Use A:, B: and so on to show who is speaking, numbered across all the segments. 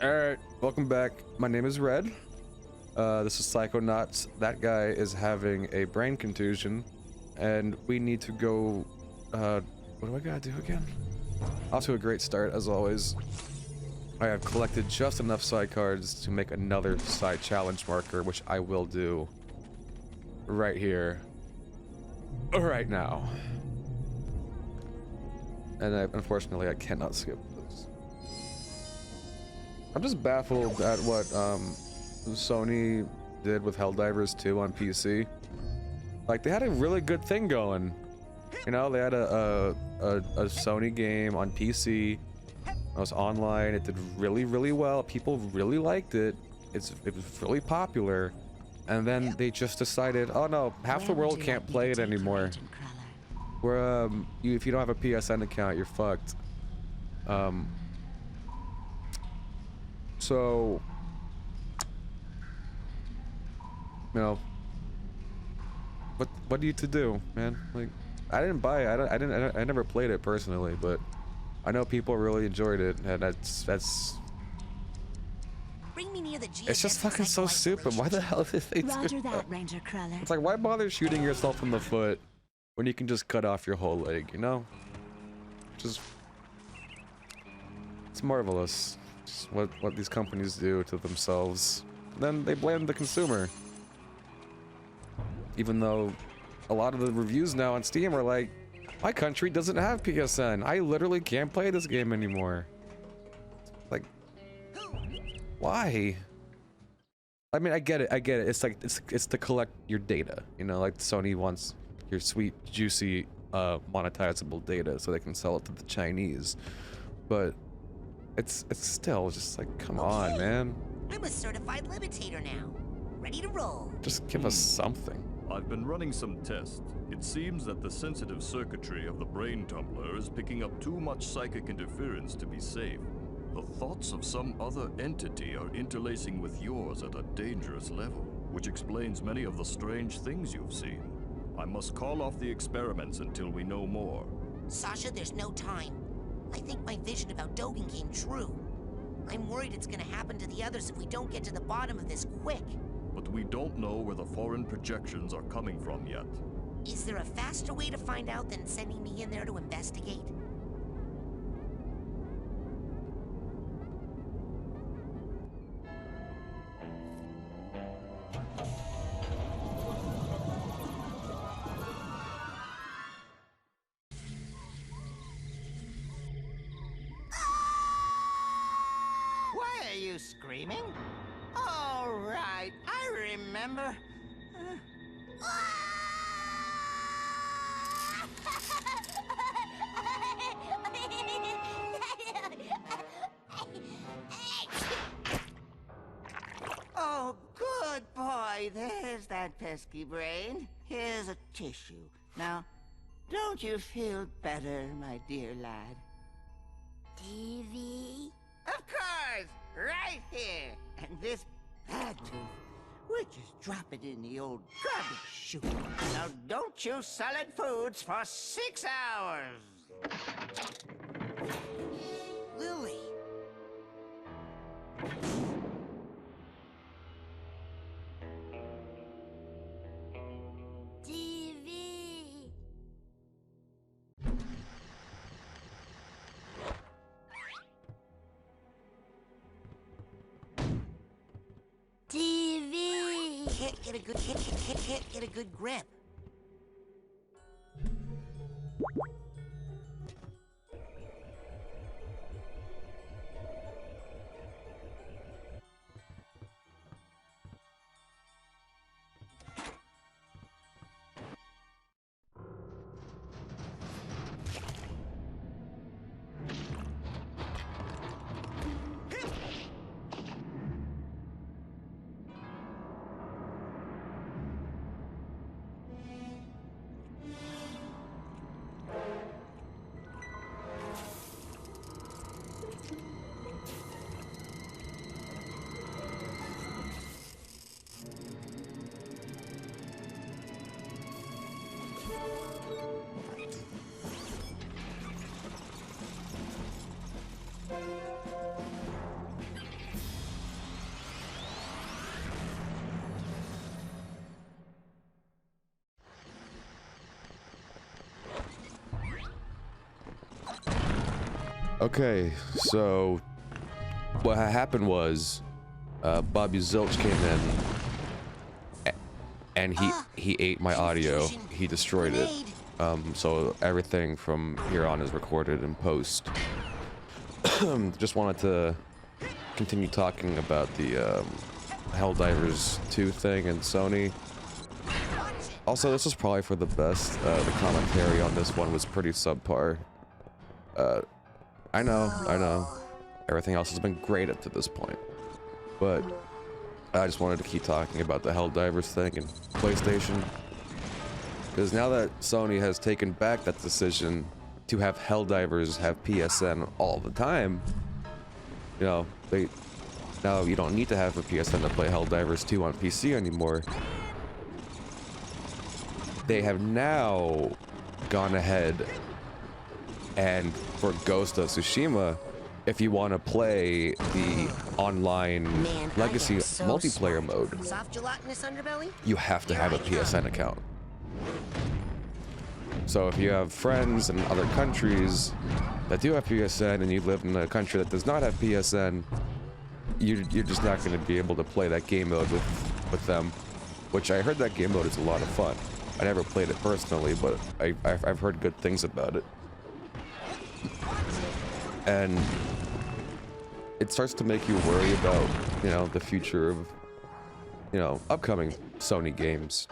A: Alright, welcome back. My name is Red. This is Psychonauts. That guy is having a brain contusion, and we need to go, what do I gotta do again? Off to a great start, as always. I have collected just enough side cards to make another side challenge marker, which I will do right here, right now. And unfortunately, I cannot skip this. I'm just baffled at what Sony did with Helldivers 2 on PC. Like, they had a really good thing going. You know, they had a Sony game on PC. It was online. It did really, really well. People really liked it. It was really popular. And then they just decided, oh no, half the world can't play it anymore. Where if you don't have a PSN account, you're fucked. So, you know, what do you to do, man? Like, I didn't buy it. I never played it personally, but I know people really enjoyed it, and that's.
B: Bring me near the
A: It's just fucking so stupid. Why the hell did they do
B: Roger that, Ranger Crawler.
A: It's like, why bother shooting yourself in the foot when you can just cut off your whole leg, you know? Just, it's marvelous. Just what these companies do to themselves. Then they blame the consumer. Even though a lot of the reviews now on Steam are like, my country doesn't have PSN. I literally can't play this game anymore. Like, why? I mean, I get it. It's like, it's to collect your data. You know, like Sony wants your sweet, juicy, monetizable data so they can sell it to the Chinese. But it's still just like, come on, man.
B: I'm a certified limitator now. Ready to roll.
A: Just give us something.
C: I've been running some tests. It seems that the sensitive circuitry of the brain tumbler is picking up too much psychic interference to be safe. The thoughts of some other entity are interlacing with yours at a dangerous level, which explains many of the strange things you've seen. I must call off the experiments until we know more.
B: Sasha, there's no time. I think my vision about Dogen came true. I'm worried it's gonna happen to the others if we don't get to the bottom of this quick.
C: But we don't know where the foreign projections are coming from yet.
B: Is there a faster way to find out than sending me in there to investigate?
D: Why are you screaming? All right, I remember. Oh, good boy. There's that pesky brain. Here's a tissue. Now, don't you feel better, my dear lad?
B: TV?
D: Of course! Right here! And this bad tooth, we'll just drop it in the old garbage chute. Now don't choose solid foods for 6 hours!
B: Lily! TV! TV! Can't get a good grip.
A: Okay, so what happened was Bobby Zilch came in and he ate my audio. He destroyed it. So everything from here on is recorded in post. Just wanted to continue talking about the Helldivers 2 thing and Sony. Also, this was probably for the best. The commentary on this one was pretty subpar. I know. Everything else has been great up to this point. But I just wanted to keep talking about the Helldivers thing and PlayStation. Because now that Sony has taken back that decision to have Helldivers have PSN all the time, you know, now you don't need to have a PSN to play Helldivers 2 on PC anymore. They have now gone ahead and for Ghost of Tsushima, if you want to play the online legacy multiplayer mode,
B: Soft gelatinous underbelly?
A: you have to have a PSN account. So if you have friends in other countries that do have PSN and you live in a country that does not have PSN, you're just not going to be able to play that game mode with them, which I heard that game mode is a lot of fun. I never played it personally, but I've heard good things about it. And it starts to make you worry about, you know, the future of, you know, upcoming Sony games.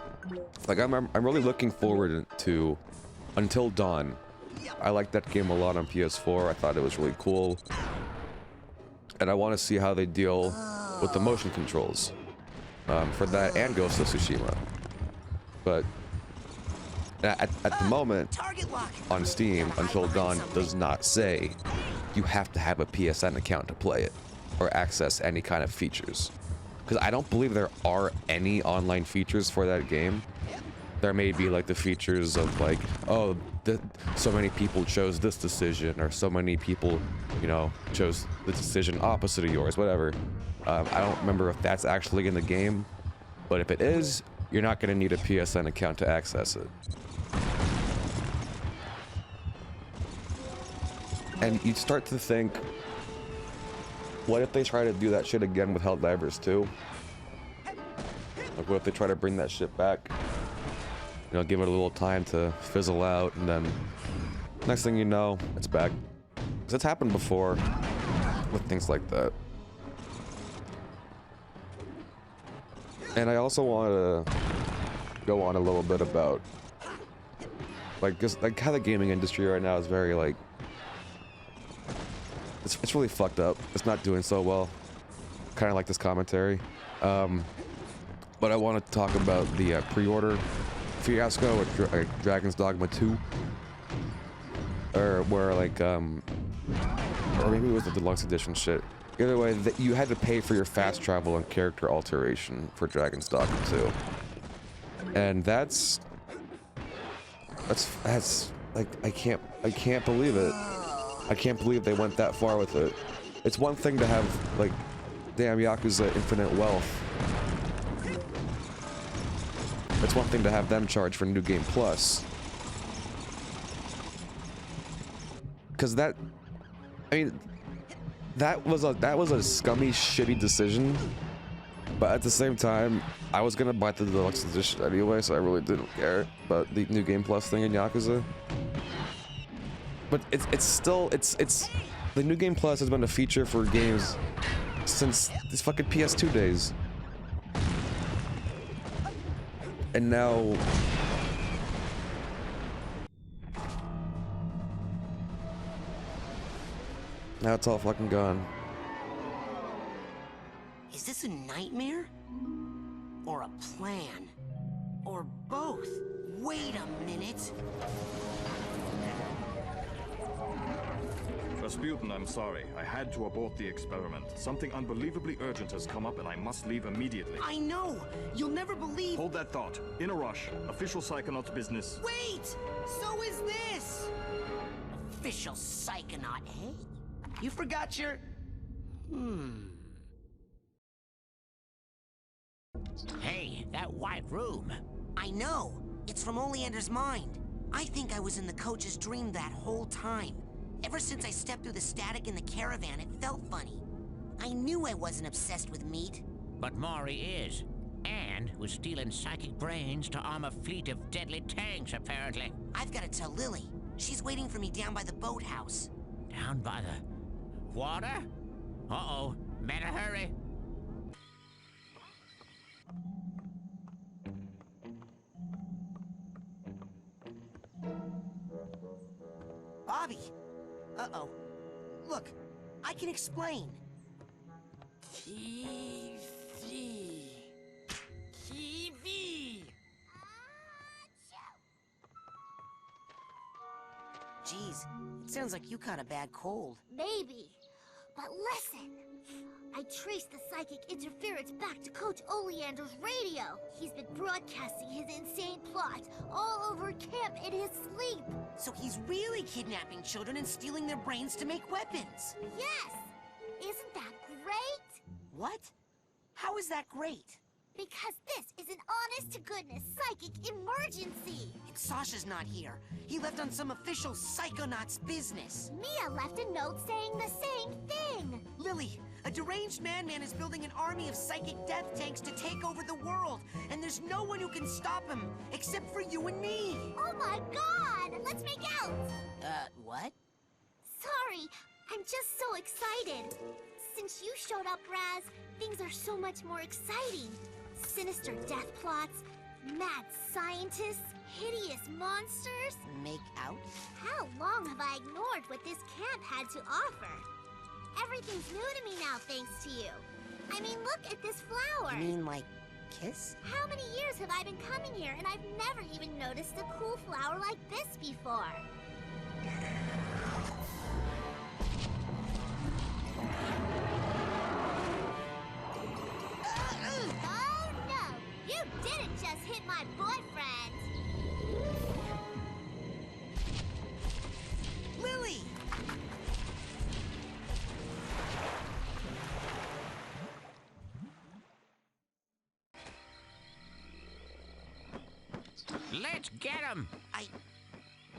A: Like I'm really looking forward to Until Dawn. I liked that game a lot on PS4. I thought it was really cool. And I want to see how they deal with the motion controls for that and Ghost of Tsushima. But at the moment, on Steam, Until Dawn does not say you have to have a PSN account to play it or access any kind of features. Because I don't believe there are any online features for that game. There may be like the features of like, oh, so many people chose this decision, or so many people, you know, chose the decision opposite of yours, whatever. I don't remember if that's actually in the game, but if it is, you're not going to need a PSN account to access it. And you start to think, what if they try to do that shit again with Helldivers 2? Like, what if they try to bring that shit back? You know, give it a little time to fizzle out, and then next thing you know, it's back. Because it's happened before with things like that. And I also want to go on a little bit about, like, just like how the gaming industry right now is very like, it's really fucked up. It's not doing so well. Kind of like this commentary. But I want to talk about the pre-order fiasco with Dragon's Dogma 2. Or where like, or maybe it was the deluxe edition shit. Either way, you had to pay for your fast travel and character alteration for Dragon's Dogma 2. And that's like, I can't believe it. I can't believe they went that far with it. It's one thing to have, like, damn Yakuza Infinite Wealth. It's one thing to have them charge for New Game Plus. Cause that, I mean, that was a scummy, shitty decision. But at the same time, I was gonna buy the deluxe edition anyway, so I really didn't care about the New Game Plus thing in Yakuza. But it's still the New Game Plus has been a feature for games since these fucking PS2 days. And now it's all fucking gone.
B: Is this a nightmare? Or a plan? Or both? Wait a minute.
C: Rasputin, I'm sorry. I had to abort the experiment. Something unbelievably urgent has come up and I must leave immediately.
B: I know! You'll never believe—
C: Hold that thought. In a rush. Official Psychonauts business.
B: Wait! So is this! Official Psychonaut, eh? You forgot your—
D: Hey, that white room.
B: I know! It's from Oleander's mind. I think I was in the coach's dream that whole time. Ever since I stepped through the static in the caravan, it felt funny. I knew I wasn't obsessed with meat.
E: But Maury is. And was stealing psychic brains to arm a fleet of deadly tanks, apparently.
B: I've got to tell Lily. She's waiting for me down by the boathouse.
E: Down by the water? Uh-oh. Better hurry.
B: Bobby! Uh-oh. Look, I can explain. TV. Jeez, it sounds like you caught a bad cold.
F: Maybe. But listen. I traced the psychic interference back to Coach Oleander's radio. He's been broadcasting his insane plot all over camp in his sleep.
B: So he's really kidnapping children and stealing their brains to make weapons.
F: Yes! Isn't that great?
B: What? How is that great?
F: Because this is an honest-to-goodness psychic emergency.
B: And Sasha's not here. He left on some official Psychonauts business.
F: Mia left a note saying the same thing.
B: Lily, a deranged madman is building an army of psychic death tanks to take over the world. And there's no one who can stop him, except for you and me.
F: Oh my god! Let's make out!
B: What?
F: Sorry, I'm just so excited. Since you showed up, Raz, things are so much more exciting. Sinister death plots, mad scientists, hideous monsters.
B: Make out?
F: How long have I ignored what this camp had to offer? Everything's new to me now thanks to you. I mean, look at this flower.
B: You mean like kiss?
F: How many years have I been coming here and I've never even noticed a cool flower like this before? Oh no! You didn't just hit my boyfriend!
B: Lily!
E: Let's get him!
B: I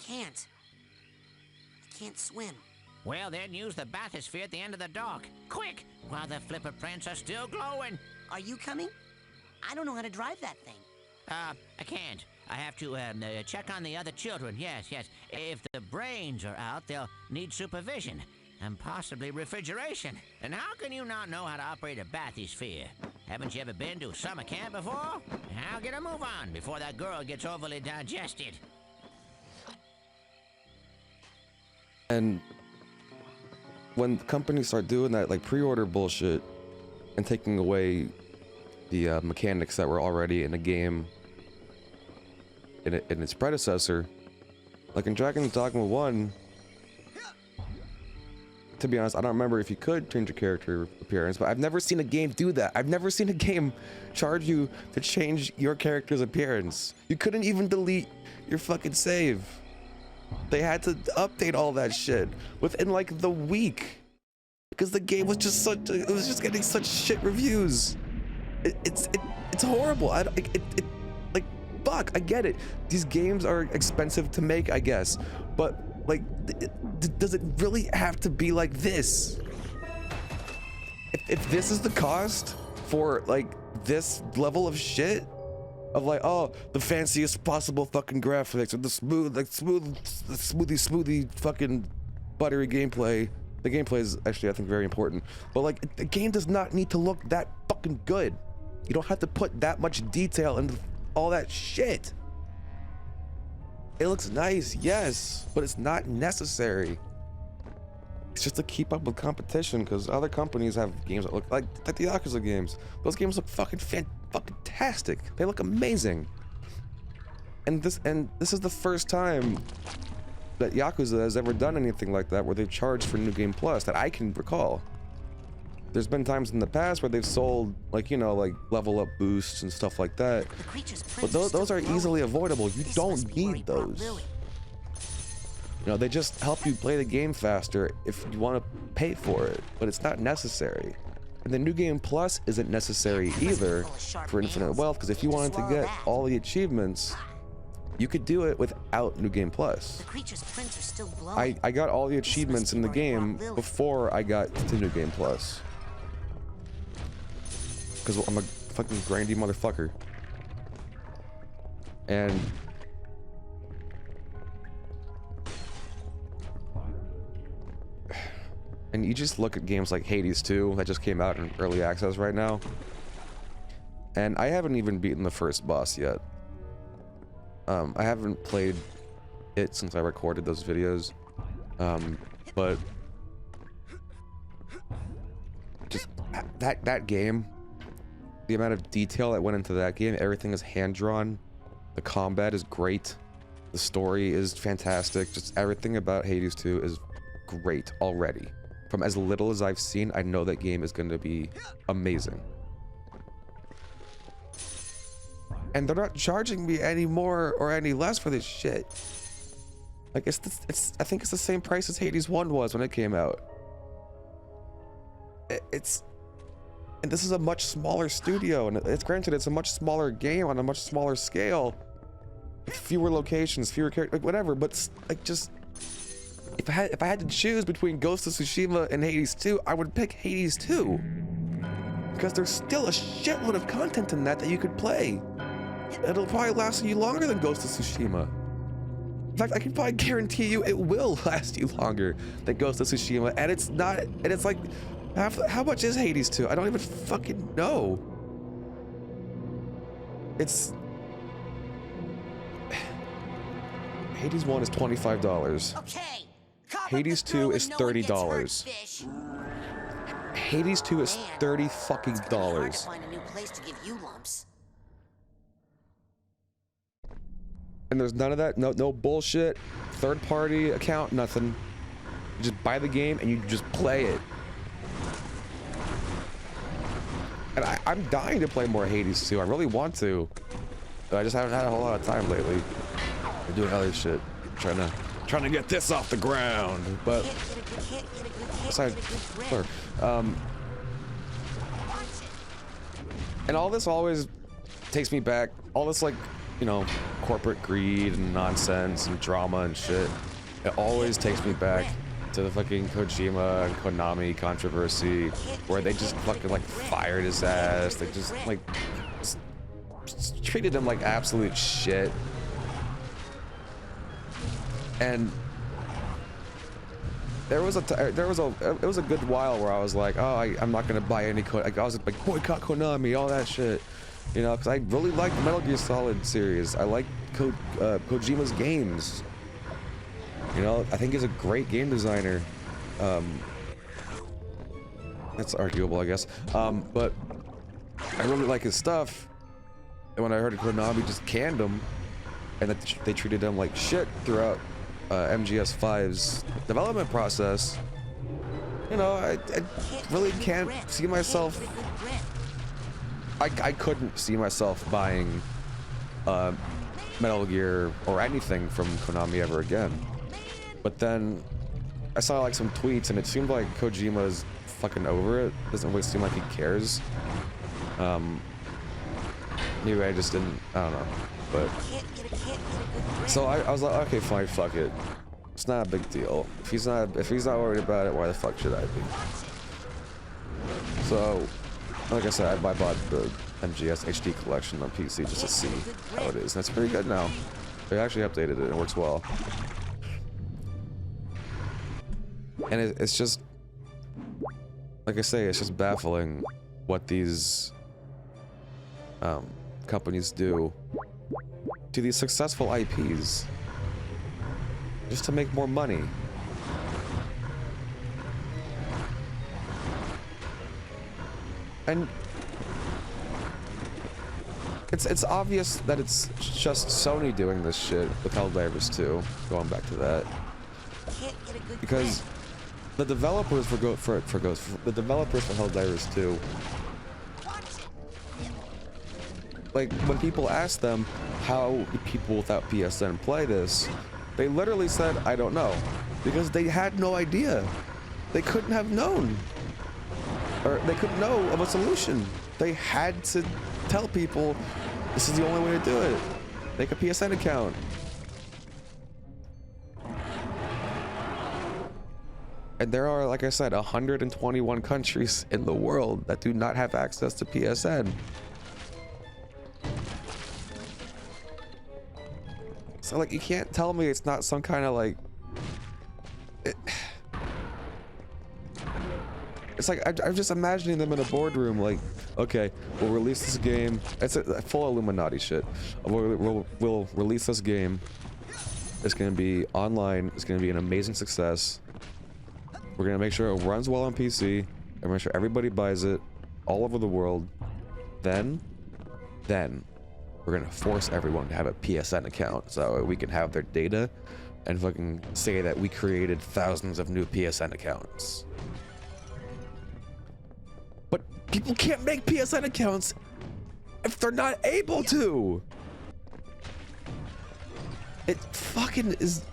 B: can't. I can't swim.
E: Well, then use the bathysphere at the end of the dock. Quick! While the flipper prints are still glowing.
B: Are you coming? I don't know how to drive that thing.
E: I can't. I have to, check on the other children. Yes. If the brains are out, they'll need supervision. And possibly refrigeration. And how can you not know how to operate a bathysphere? Haven't you ever been to summer camp before? Now get a move on before that girl gets overly digested.
A: And when companies start doing that, like pre-order bullshit, and taking away the mechanics that were already in the game in its predecessor, like in Dragon's Dogma 1, to be honest, I don't remember if you could change your character appearance, but I've never seen a game do that. I've never seen a game charge you to change your character's appearance. You couldn't even delete your fucking save. They had to update all that shit within like the week because the game was just it was just getting such shit reviews. It's horrible. Like, fuck, I get it. These games are expensive to make, I guess, but like, does it really have to be like this? If this is the cost for like this level of shit, of like, oh, the fanciest possible fucking graphics or the smoothie fucking buttery gameplay. The gameplay is actually, I think, very important, but like, the game does not need to look that fucking good. You don't have to put that much detail into all that shit. It looks nice, yes, but it's not necessary. It's just to keep up with competition, because other companies have games that look like the Yakuza games. Those games look fucking fantastic. They look amazing. And this is the first time that Yakuza has ever done anything like that, where they've charged for New Game Plus that I can recall. There's been times in the past where they've sold, like, you know, like level up boosts and stuff like that. But those are easily avoidable. You don't need those. You know, they just help you play the game faster if you want to pay for it, but it's not necessary. And the New Game Plus isn't necessary either for Infinite Wealth, because if you wanted to get all the achievements, you could do it without New Game Plus.
B: The creature's prints are still glowing.
A: I got all the achievements in the
B: must be where it
A: game
B: brought Lily.
A: before I got to New Game Plus. Because I'm a fucking grindy motherfucker. And you just look at games like Hades 2 that just came out in early access right now. And I haven't even beaten the first boss yet. I haven't played it since I recorded those videos. But just that game, the amount of detail that went into that game, everything is hand-drawn. The combat is great. The story is fantastic. Just everything about Hades 2 is great already. From as little as I've seen, I know that game is going to be amazing. And they're not charging me any more or any less for this shit. Like I think it's the same price as Hades 1 was when it came out. And this is a much smaller studio, and it's granted it's a much smaller game on a much smaller scale, with fewer locations, fewer characters, like whatever. But like, just if I had to choose between Ghost of Tsushima and Hades 2, I would pick Hades 2 because there's still a shitload of content in that you could play. It'll probably last you longer than Ghost of Tsushima. In fact, I can probably guarantee you it will last you longer than Ghost of Tsushima, and it's not. And it's like, how much is Hades 2? I don't even fucking know. It's Hades 1 is $25.
B: Okay.
A: Hades 2 is $30. Hades 2 is $30 fucking dollars.
B: Find a new place to give you lumps.
A: And there's none of that, no bullshit, third-party account, nothing. You just buy the game and you just play it. And I'm dying to play more Hades 2. I really want to. But I just haven't had a whole lot of time lately. I'm doing other shit, trying to get this off the ground. But besides, and all this always takes me back. All this, like, you know, corporate greed and nonsense and drama and shit. It always takes me back to the fucking Kojima and Konami controversy, where they just fucking like fired his ass. They just like treated him like absolute shit. And it was a good while where I was like, oh, I'm not gonna buy any like, I was like, boycott Konami, all that shit, you know, because I really like the Metal Gear Solid series. I like Kojima's games. You know, I think he's a great game designer. That's arguable, I guess. But I really like his stuff. And when I heard Konami just canned him, and that they treated him like shit throughout MGS5's development process, you know, I really can't see myself. I couldn't see myself buying Metal Gear or anything from Konami ever again. But then I saw like some tweets and it seemed like Kojima's fucking over it. Doesn't really seem like he cares. Maybe I just didn't, I don't know. But so I was like, okay, fine, fuck it. It's not a big deal. If he's not worried about it, why the fuck should I be? So, like I said, I bought the MGS HD collection on PC just to see how it is, and it's pretty good now. They actually updated it. It works well. And it's just, like I say, it's just baffling what these companies do to these successful IPs just to make more money. And it's obvious that it's just Sony doing this shit with Helldivers 2, going back to that. Because the developers for Helldivers 2, like, when people ask them how do people without PSN play this, they literally said, I don't know, because they had no idea. They couldn't have known, or they couldn't know of a solution. They had to tell people this is the only way to do it. Make a PSN account. And there are, like I said, 121 countries in the world that do not have access to PSN. So, like, you can't tell me it's not some kind of, like... It's like, I'm just imagining them in a boardroom, like, okay, we'll release this game. It's a full Illuminati shit. We'll release this game. It's gonna be online. It's gonna be an amazing success. We're gonna make sure it runs well on PC, and make sure everybody buys it all over the world. Then we're gonna force everyone to have a PSN account so we can have their data and fucking say that we created thousands of new PSN accounts. But people can't make PSN accounts if they're not able to. It fucking is.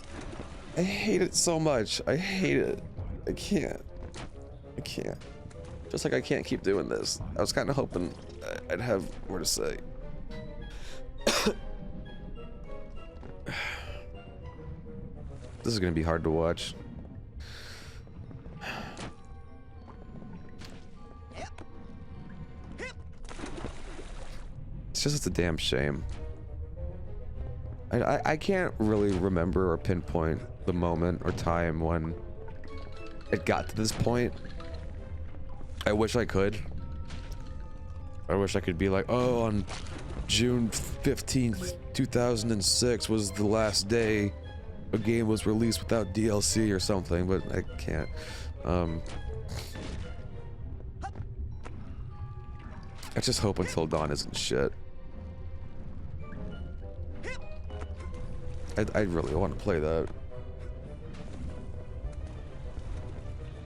A: I hate it so much. I hate it. I can't. Just like I can't keep doing this. I was kind of hoping I'd have more to say. This is gonna be hard to watch. It's just a damn shame. I can't really remember or pinpoint the moment or time when it got to this point. I wish I could. I wish I could be like, oh, on June 15th, 2006 was the last day a game was released without DLC or something, but I can't. I just hope Until Dawn isn't shit. I really want to play that.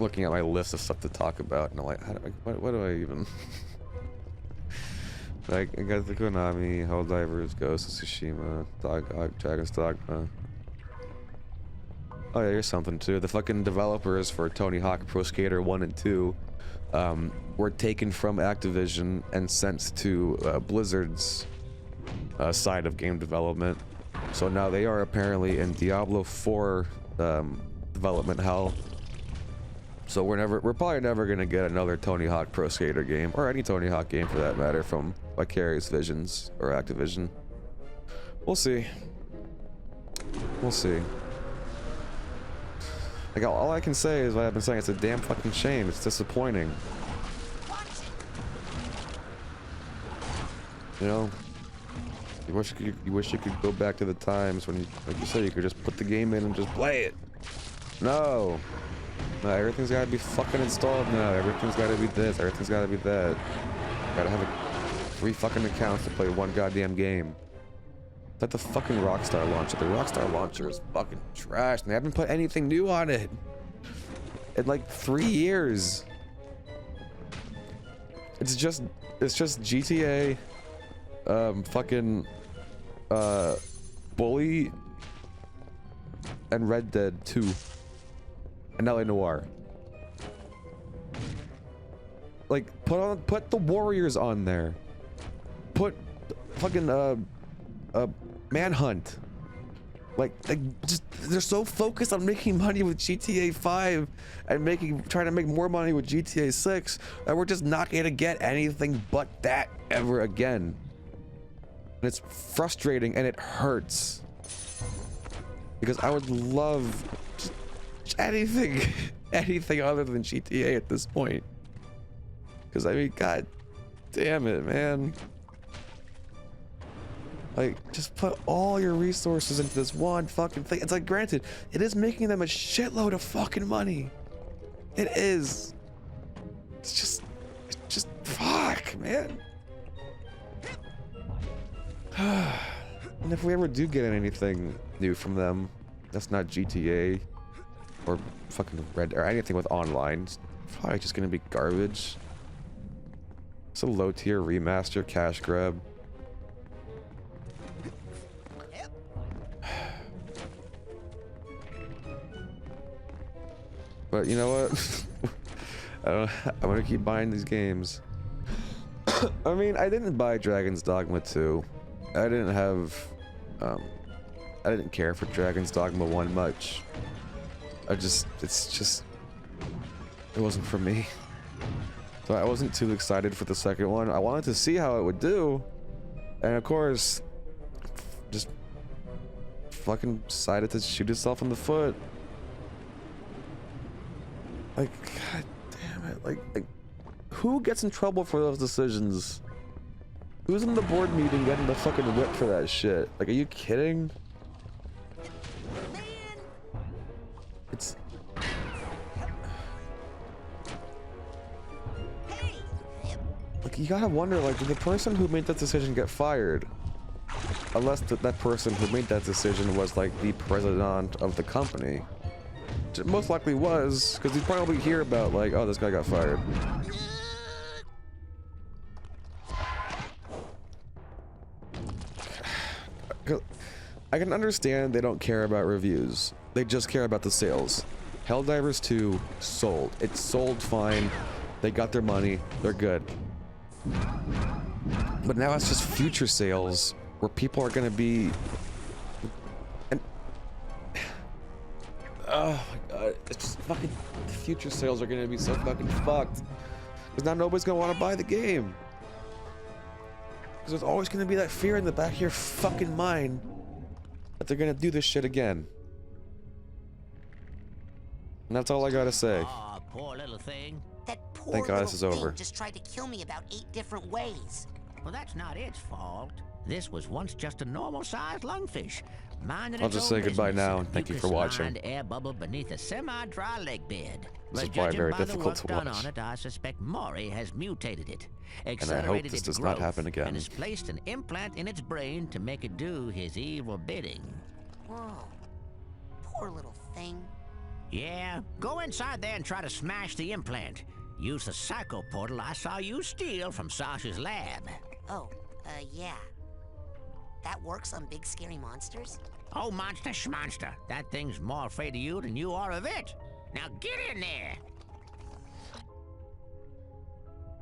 A: Looking at my list of stuff to talk about, and I'm like, what do I even... Like, I got the Konami, Helldivers, Ghost of Tsushima, Dragon's Dogma. Oh yeah, here's something too. The fucking developers for Tony Hawk Pro Skater 1 and 2 were taken from Activision and sent to Blizzard's side of game development. So now they are apparently in Diablo 4 development hell. So we're probably never gonna get another Tony Hawk Pro Skater game, or any Tony Hawk game for that matter, from Vicarious Visions or Activision. We'll see. We'll see. Like, all I can say is what I've been saying. It's a damn fucking shame. It's disappointing. You know, you wish you could go back to the times when, like you said, you could just put the game in and just play it. No, everything's gotta be fucking installed now. Everything's gotta be this. Everything's gotta be that. Gotta have 3 fucking accounts to play one goddamn game. It's like the fucking Rockstar launcher. The Rockstar launcher is fucking trash, and they haven't put anything new on it in like 3 years. It's just GTA, fucking, Bully, and Red Dead 2, and LA Noire. Like, put the Warriors on there. Put fucking Manhunt. Like just they're so focused on making money with GTA 5 and trying to make more money with GTA 6 that we're just not gonna get anything but that ever again. And it's frustrating and it hurts. Because I would love just anything other than GTA at this point. Because I mean, god damn it, man. Like, just put all your resources into this one fucking thing. It's like, granted, it is making them a shitload of fucking money. It is. It's just fuck, man. And if we ever do get anything new from them, that's not GTA or fucking Red or anything with online, it's probably just gonna be garbage. It's a low tier remaster cash grab. But you know what? I'm gonna keep buying these games. I mean, I didn't buy Dragon's Dogma 2. I didn't care for Dragon's Dogma 1 much. It's just it wasn't for me. So I wasn't too excited for the second one. I wanted to see how it would do. And of course, just fucking decided to shoot itself in the foot. Like, god damn it. Like who gets in trouble for those decisions? Who's in the board meeting getting the fucking whip for that shit? Like, are you kidding? It's... Like, you gotta wonder, like, did the person who made that decision get fired? Unless that person who made that decision was, like, the president of the company. Which it most likely was, because you'd probably hear about, like, oh, this guy got fired. I can understand they don't care about reviews. They just care about the sales. Helldivers 2 sold. It sold fine. They got their money. They're good. But now it's just future sales where people are gonna be... And... Oh my god. It's just fucking... The future sales are gonna be so fucking fucked. Because now nobody's gonna want to buy the game. Because there's always gonna be that fear in the back of your fucking mind that they're gonna do this shit again. And that's all I gotta say.
E: Aw, poor little thing.
B: That poor
A: Thank God
B: little
A: this is
B: thing
A: over.
B: just tried to kill me about 8 different ways.
E: Well, that's not its fault. This was once just a normal-sized lungfish. Minding
A: I'll
E: its
A: just
E: own
A: say goodbye
E: business
A: now,
E: in a
A: and thank you for watching.
E: mucus-lined air bubble beneath a semi-dry lake bed.
A: This is
E: But
A: probably
E: judging
A: very
E: by the
A: difficult
E: work
A: to
E: done
A: watch.
E: on it, I suspect Maury has mutated it,
A: I hope
E: accelerated
A: this
E: its
A: does not
E: growth,
A: happen again.
E: and has placed an implant in its brain to make it do his evil bidding.
B: Whoa. Poor little thing.
E: Yeah, go inside there and try to smash the implant. Use the psycho portal I saw you steal from Sasha's lab.
B: Oh, yeah. That works on big scary monsters?
E: Oh, monster schmonster. That thing's more afraid of you than you are of it. Now get in there.